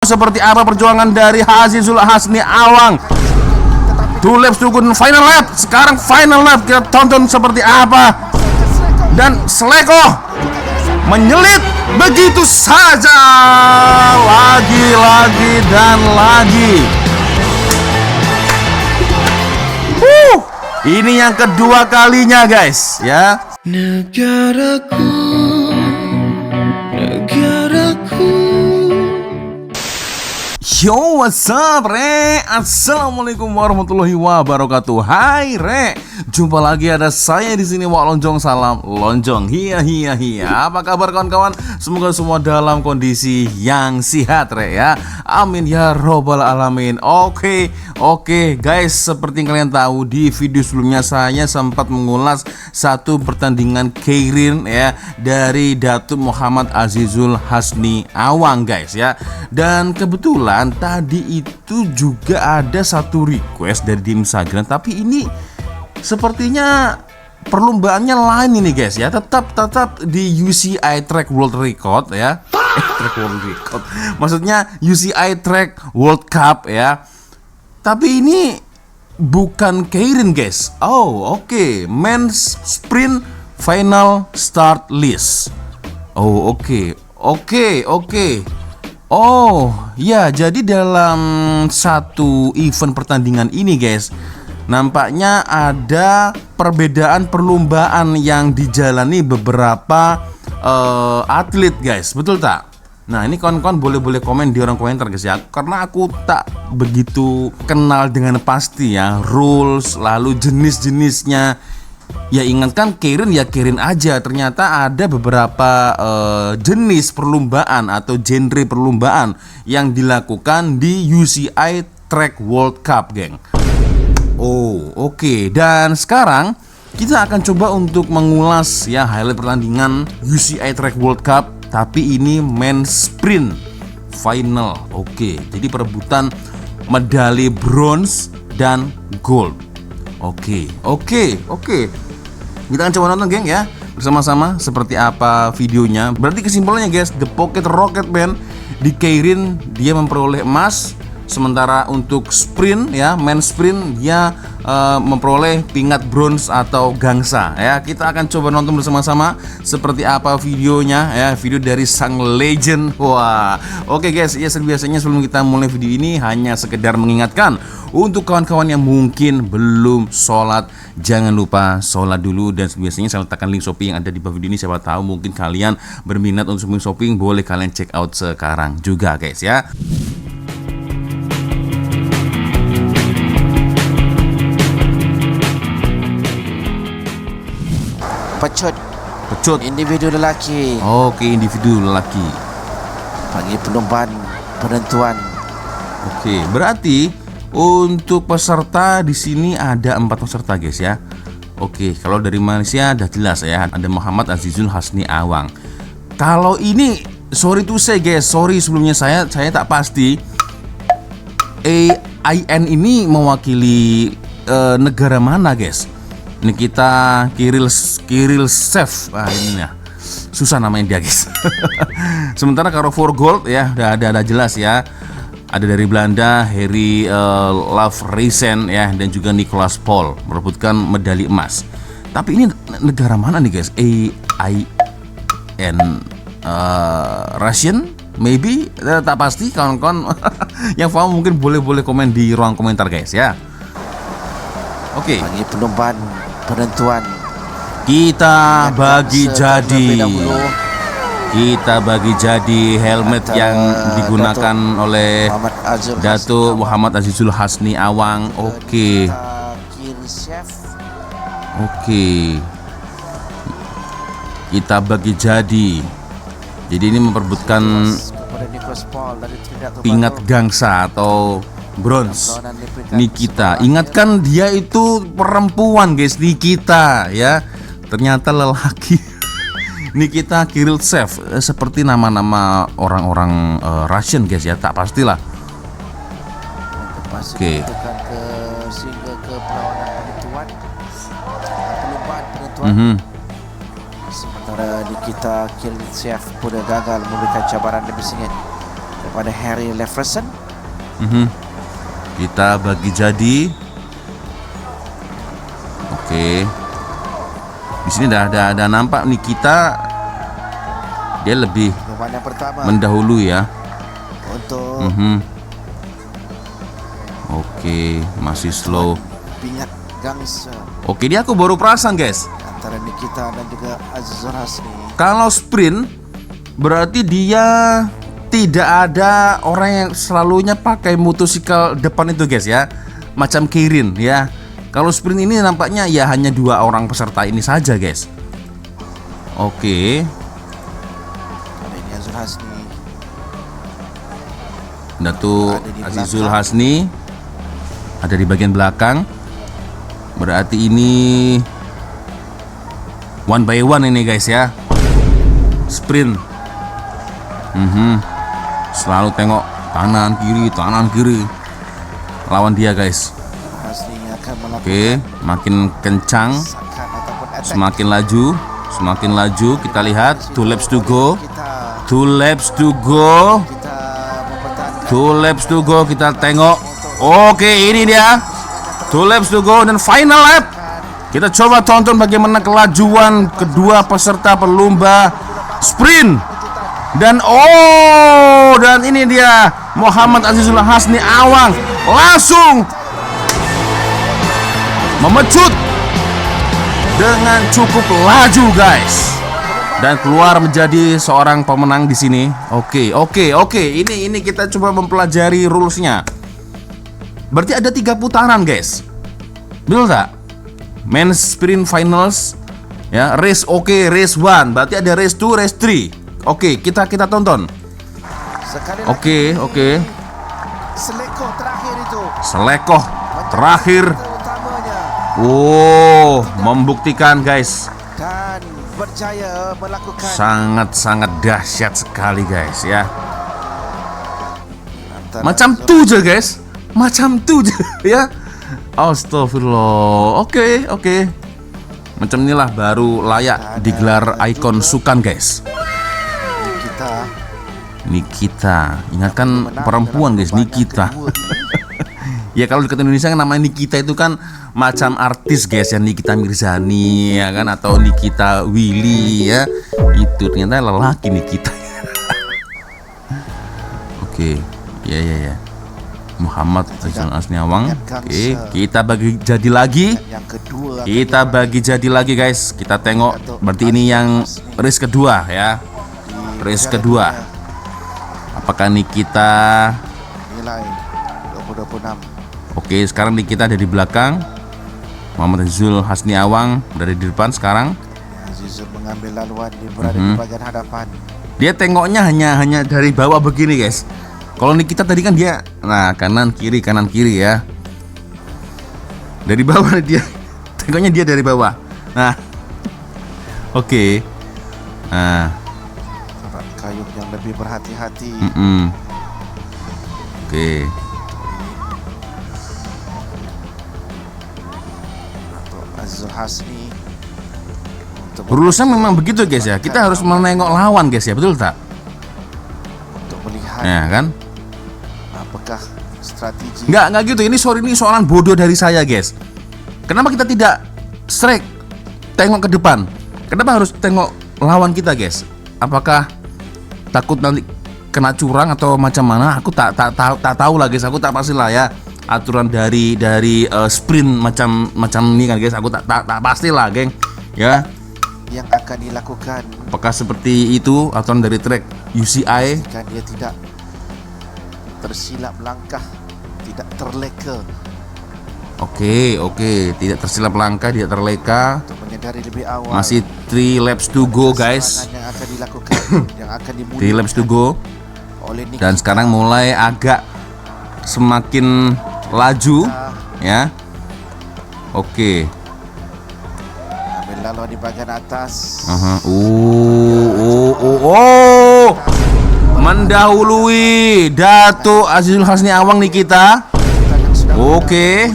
Seperti apa perjuangan dari Azizul Hasni Awang. 2 laps to go, final lap. Sekarang final lap, kita tonton seperti apa. Dan Sleko menyelip begitu saja, lagi dan lagi. Ini yang kedua kalinya guys ya. Negaraku, negaraku. Yo, what's up, Re? Assalamualaikum warahmatullahi wabarakatuh. Hai, Re. Jumpa lagi ada saya di sini, Wak Lonjong. Salam Lonjong. Hiya. Apa kabar kawan-kawan? Semoga semua dalam kondisi yang sehat, Re ya. Amin ya robbal alamin. Oke, guys. Seperti yang kalian tahu, di video sebelumnya saya sempat mengulas satu pertandingan keirin ya dari Datuk Muhammad Azizul Hasni Awang, guys ya. Dan kebetulan tadi itu juga ada satu request dari tim Instagram, tapi ini sepertinya perlombaannya lain ini guys ya. Tetap di UCI Track World Record ya. Track World Record. Maksudnya UCI Track World Cup ya. Tapi ini bukan keirin guys. Oh, oke. Men's Sprint Final Start List. Oh, oke. Oh, ya, jadi dalam satu event pertandingan ini guys, nampaknya ada perbedaan perlombaan yang dijalani beberapa atlet guys, betul tak? Nah, ini kawan-kawan boleh komen di orang komentar guys ya, karena aku tak begitu kenal dengan pasti ya rules lalu jenis-jenisnya. Ya ingatkan keirin ya keirin aja. Ternyata ada beberapa jenis perlombaan atau genre perlombaan yang dilakukan di UCI Track World Cup, geng. Oh, oke. Dan sekarang kita akan coba untuk mengulas ya highlight pertandingan UCI Track World Cup, tapi ini men's sprint final. Oke. Jadi perebutan medali bronze dan gold. Oke. Kita akan coba nonton geng ya bersama-sama seperti apa videonya. Berarti kesimpulannya guys, The Pocket Rocket Band di keirin dia memperoleh emas, sementara untuk sprint ya, main sprint dia memperoleh pingat bronze atau gangsa ya. Kita akan coba nonton bersama-sama seperti apa videonya ya, video dari sang legend. Wah, oke guys, ya biasanya sebelum kita mulai video ini hanya sekedar mengingatkan untuk kawan-kawan yang mungkin belum sholat, jangan lupa sholat dulu. Dan biasanya saya letakkan link Shopee yang ada di bawah video ini. Siapa tahu mungkin kalian berminat untuk shopping, boleh kalian check out sekarang juga guys ya. Pecut Individu lelaki. Oke, individu lelaki. Bagi perlombaan penentuan. Oke, berarti untuk peserta di sini ada 4 peserta guys ya. Oke, kalau dari Malaysia udah jelas ya, ada Muhammad Azizul Hasni Awang. Kalau ini sorry to say guys, sorry sebelumnya saya tak pasti AIN ini mewakili negara mana guys. Ini kita Kiril Sev. Ini ya. Susah namanya dia guys. Sementara kalau for gold ya udah ada jelas ya. Ada dari Belanda, Harry Lavreisen ya, dan juga Nicholas Paul merebutkan medali emas. Tapi ini negara mana nih guys? AIN Russian? Maybe? Tak pasti kawan-kawan. Yang paham mungkin boleh komen di ruang komentar guys ya. Oke. Bagi perlombaan penentuan. Kita bagi jadi helmet yang digunakan oleh Datuk Muhammad Azizul Hasni Awang. Oke. Kita bagi jadi. Jadi ini memperebutkan pingat gangsa atau bronze. Nikita. Ingatkan dia itu perempuan guys, Nikita ya. Ternyata lelaki. Nikita Kiriltsev, seperti nama-nama orang-orang Russian guys ya, tak pastilah. Oke. Sehingga ke perlawanan penentuan. Sementara Nikita Kiriltsev pun gagal memberikan cabaran lebih sengit kepada Harry Leverson. Kita bagi jadi. Oke. Di sini ada nampak Nikita, dia lebih Pemain yang pertama mendahului ya. untuk Oke, masih slow. Binyak Gangsa Oke, dia aku baru perasan guys. antara Nikita dan juga Azizul Hasni. Kalau sprint berarti dia tidak ada orang yang selalunya pakai motosikal depan itu guys ya. Macam Kirin ya. Kalau sprint ini nampaknya ya hanya 2 orang peserta ini saja guys. Oke. Kali ini Azizul Hasni Datu Ada di Azizul belakang. Hasni ada di bagian belakang. Berarti ini one by one ini guys ya. Sprint. Selalu tengok kanan kiri lawan dia guys. Hasni akan melakukan Oke, makin kencang, sakan ataupun attack. semakin laju. Kita lihat 2 laps to go. Kita 2 laps to go. mempertahankan 2 laps to go, kita tengok. Oke, ini dia 2 laps to go dan final lap. Kita coba tonton bagaimana kelajuan kedua peserta perlomba sprint. Dan ini dia Muhammad Azizul Hasni Awang langsung memecut dengan cukup laju guys, dan keluar menjadi seorang pemenang di sini. Oke. Ini kita coba mempelajari rulesnya. Berarti ada 3 putaran guys, betul tak? Men's sprint finals ya, race race 1, berarti ada race 2, race 3. Oke, kita tonton. sekali Oke. Selekoh terakhir itu Selekoh terakhir. utamanya Membuktikan guys, dan berjaya melakukan sangat dahsyat sekali guys ya. antara Macam tu je guys, macam tu je ya. Astagfirullah. Oke. Macam inilah baru layak digelar ikon sukan guys. Nikita, ingatkan perempuan guys, Nikita. Ya kalau di Indonesia kan namanya Nikita itu kan macam artis guys ya, Nikita Mirzani ya kan, atau Nikita Willy ya. Itu ternyata lelaki Nikita. Oke. Ya. Muhammad Azizul Hasni Awang. Oke, kita bagi jadi lagi. yang kedua Kita bagi jadi lagi guys. Kita tengok berarti ini yang race kedua ya. Race kedua. Apakah Nikita? nilai 2026. Oke, sekarang Nikita ada di belakang. Muhammad Azizul Hasni Awang berada di depan sekarang. Azizul mengambil laluan berada di bagian hadapan. Dia tengoknya hanya dari bawah begini guys. Kalau Nikita tadi kan dia kanan kiri ya. Dari bawah dia. Tengoknya dia dari bawah. Nah. Oke. Nah, Kayum yang lebih berhati-hati. Oke. Untuk Azizul Hasni untuk Rulesnya memang begitu guys ya. Kita harus menengok lawan guys ya, betul tak? melihat Ya kan? apakah strategi Enggak gitu. Ini soalan bodoh dari saya guys. Kenapa kita tidak strike tengok ke depan? Kenapa harus tengok lawan kita guys? Apakah takut nanti kena curang atau macam mana? Aku tak tahu lah guys. Aku tak pasti lah ya aturan dari sprint macam ini kan guys. Aku tak pasti lah geng ya. yang akan dilakukan Apakah seperti itu aturan dari track UCI? jika dia tidak tersilap langkah, tidak terleka Oke, tidak tersilap langkah, tidak terleka. untuk menyadari lebih awal Masih 3 laps to go guys. serangan yang akan dilakukan yang akan 3 laps to go. oleh Nikita. Dan sekarang mulai agak semakin laju ya. Oke. ambil laluan di bagian atas. Mendahului Datuk Azizul Hasni Awang Nikita. Oke,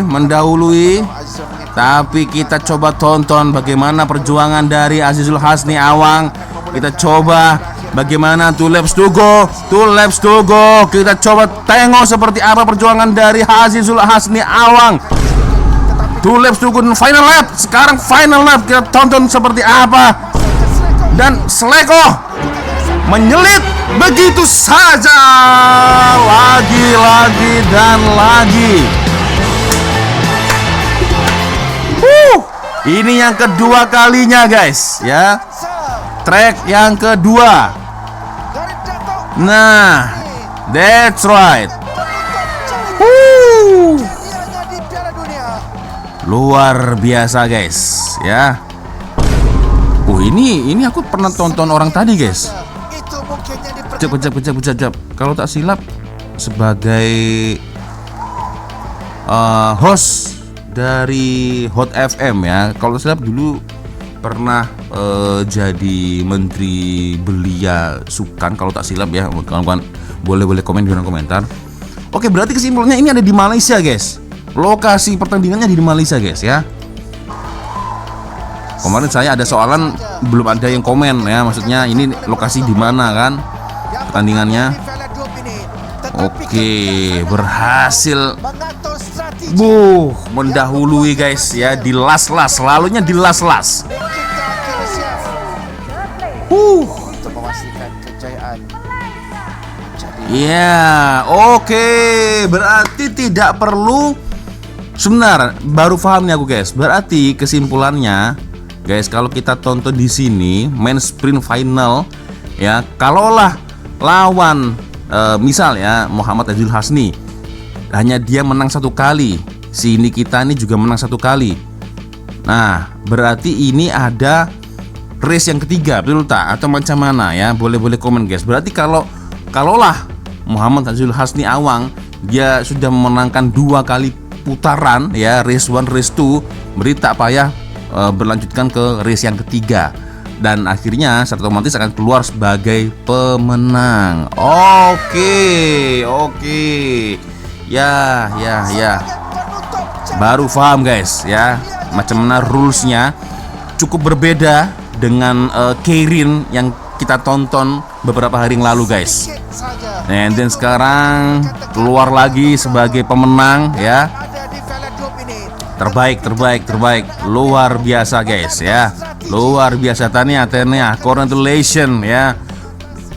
mendahului. Azizul mengikuti Tapi kita coba tonton bagaimana perjuangan dari Azizul Hasni Awang. Kita coba Bagaimana two laps to go? Kita coba tengok seperti apa perjuangan dari Azizul Hasni Awang. Two laps to go, final lap. Sekarang final lap, kita tonton seperti apa. Dan Sleko menyelit begitu saja, lagi dan lagi. Ini yang kedua kalinya guys, ya. Track yang kedua. Nah, that's right. Luar biasa guys, ya. Ini aku pernah tonton orang tadi guys. Kejap. Kalau tak silap sebagai host dari Hot FM ya. Kalau silap dulu pernah jadi menteri belia sukan kalau tak silap ya. Kawan-kawan boleh komen di kolom komentar. Oke, berarti kesimpulannya ini ada di Malaysia guys. Lokasi pertandingannya di Malaysia guys ya. Kemarin saya ada soalan belum ada yang komen ya, maksudnya ini lokasi di mana kan pertandingannya. Oke, berhasil mendahului guys ya di last, selalunya di last. Untuk memastikan kejayaan. Ya, oke. Berarti tidak perlu. Sebentar, baru paham nih aku guys. Berarti kesimpulannya guys, kalau kita tonton di sini main sprint final ya, kalaulah lawan misal ya Muhammad Azizul Hasni hanya dia menang 1 kali, si Nikita ini juga menang 1 kali. Nah, berarti ini ada race yang ketiga, betul tak? Atau macam mana ya? Boleh komen guys. Berarti kalaulah Muhammad Azizul Hasni Awang dia sudah memenangkan 2 kali putaran ya, race 1, race 2, berarti tak payah berlanjutkan ke race yang ketiga dan akhirnya secara otomatis akan keluar sebagai pemenang. Oke. Ya. Baru paham guys ya, macam mana rulesnya. Cukup berbeda dengan Keirin yang kita tonton beberapa hari yang lalu guys. And then sekarang keluar lagi sebagai pemenang ya. Terbaik. Luar biasa guys ya. Luar biasa, Tania. Congratulations ya.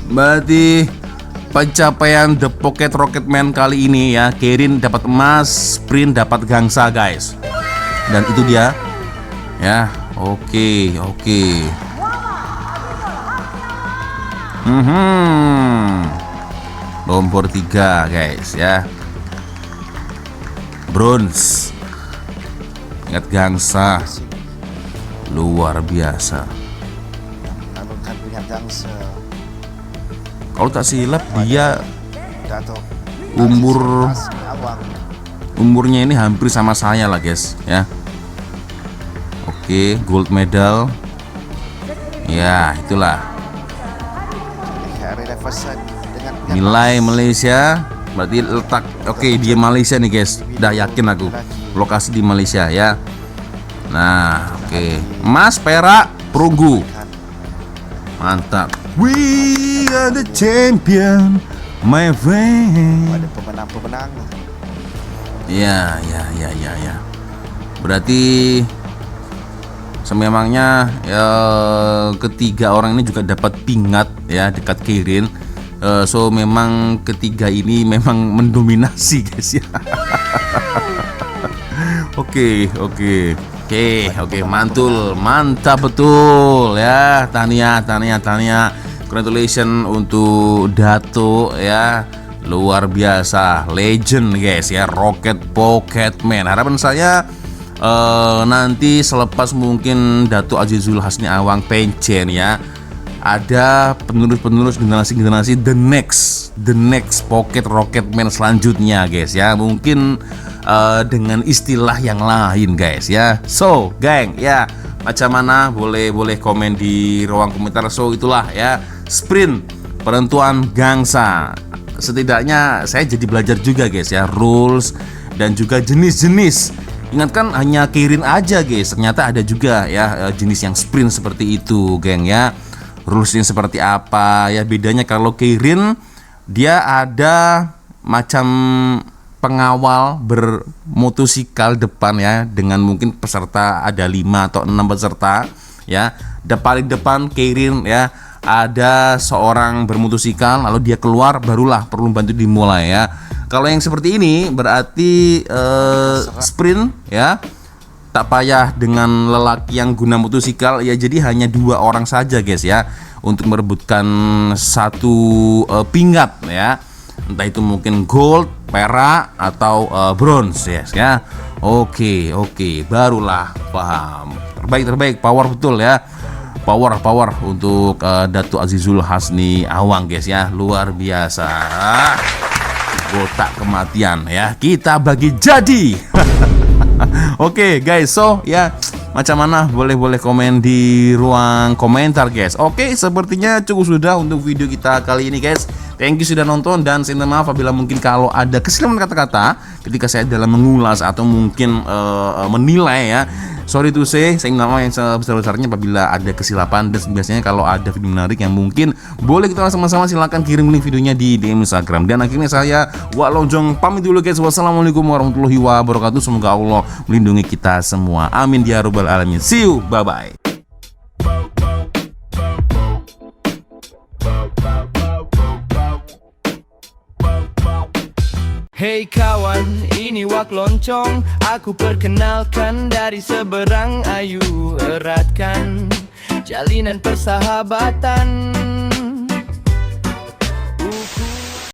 Berarti pencapaian The Pocket Rocketman kali ini ya, Keirin dapat emas, Sprint dapat gangsa guys. Dan itu dia. Ya, oke. Nomor 3 guys ya. Bronze. Ingat gangsa. Luar biasa. Kalau tak silap dia umurnya ini hampir sama saya lah guys ya. Oke, gold medal. Ya, itulah. Nilai Malaysia berarti letak. Oke, dia Malaysia nih guys. Udah yakin aku. Lokasi di Malaysia ya. Nah, oke. Emas, perak, perunggu. Mantap. We are the champion, my friend. Ada pemenang. Ya. Berarti sememangnya ya, ketiga orang ini juga dapat pingat ya dekat Keirin. So memang ketiga ini memang mendominasi guys ya. Oke, mantap betul ya. Tania. Congratulations untuk Dato ya. Luar biasa, legend guys ya, Rocket Pocket Man. Harapan saya nanti selepas mungkin Dato Azizul Hasni Awang pensiun ya, ada penerus generasi the next Pocket Rocketman selanjutnya guys ya, mungkin dengan istilah yang lain guys ya. So geng ya, macam mana boleh komen di ruang komentar. So itulah ya, sprint penentuan gangsa. Setidaknya saya jadi belajar juga guys ya, rules dan juga jenis-jenis. Ingatkan hanya Keirin aja guys, ternyata ada juga ya jenis yang sprint seperti itu geng ya. rulesnya seperti apa ya. Bedanya kalau Keirin dia ada macam pengawal bermotosikal depan ya, dengan mungkin peserta ada 5 atau 6 peserta ya. Paling depan Keirin ya, ada seorang bermotosikal, lalu dia keluar, barulah perlu bantu dimulai ya. Kalau yang seperti ini berarti sprint ya, tak payah dengan lelaki yang guna motosikal ya. Jadi hanya 2 orang saja guys ya, untuk merebutkan satu pingat ya, entah itu mungkin gold, perak atau bronze ya. Oke, barulah paham. Terbaik, power betul ya. Power untuk Datuk Azizul Hasni Awang guys ya, luar biasa. Botak kematian ya, kita bagi jadi. Oke guys, so ya macam mana, boleh komen di ruang komentar guys. Oke, sepertinya cukup sudah untuk video kita kali ini guys. Thank you sudah nonton, dan saya minta maaf apabila mungkin kalau ada kesilapan kata-kata ketika saya dalam mengulas atau mungkin menilai ya. Sorry to say, saya minta maaf yang sebesar-besarnya apabila ada kesilapan. Dan biasanya kalau ada video menarik yang mungkin boleh kita sama-sama, silahkan kirim link videonya di DM Instagram. Dan akhirnya saya Wak Lonjong pamit dulu guys. Wassalamualaikum warahmatullahi wabarakatuh. Semoga Allah melindungi kita semua. Amin ya rabbal alamin. See you, bye bye. Hey kawan, ini Wak Loncong. Aku perkenalkan dari seberang, ayu eratkan jalinan persahabatan.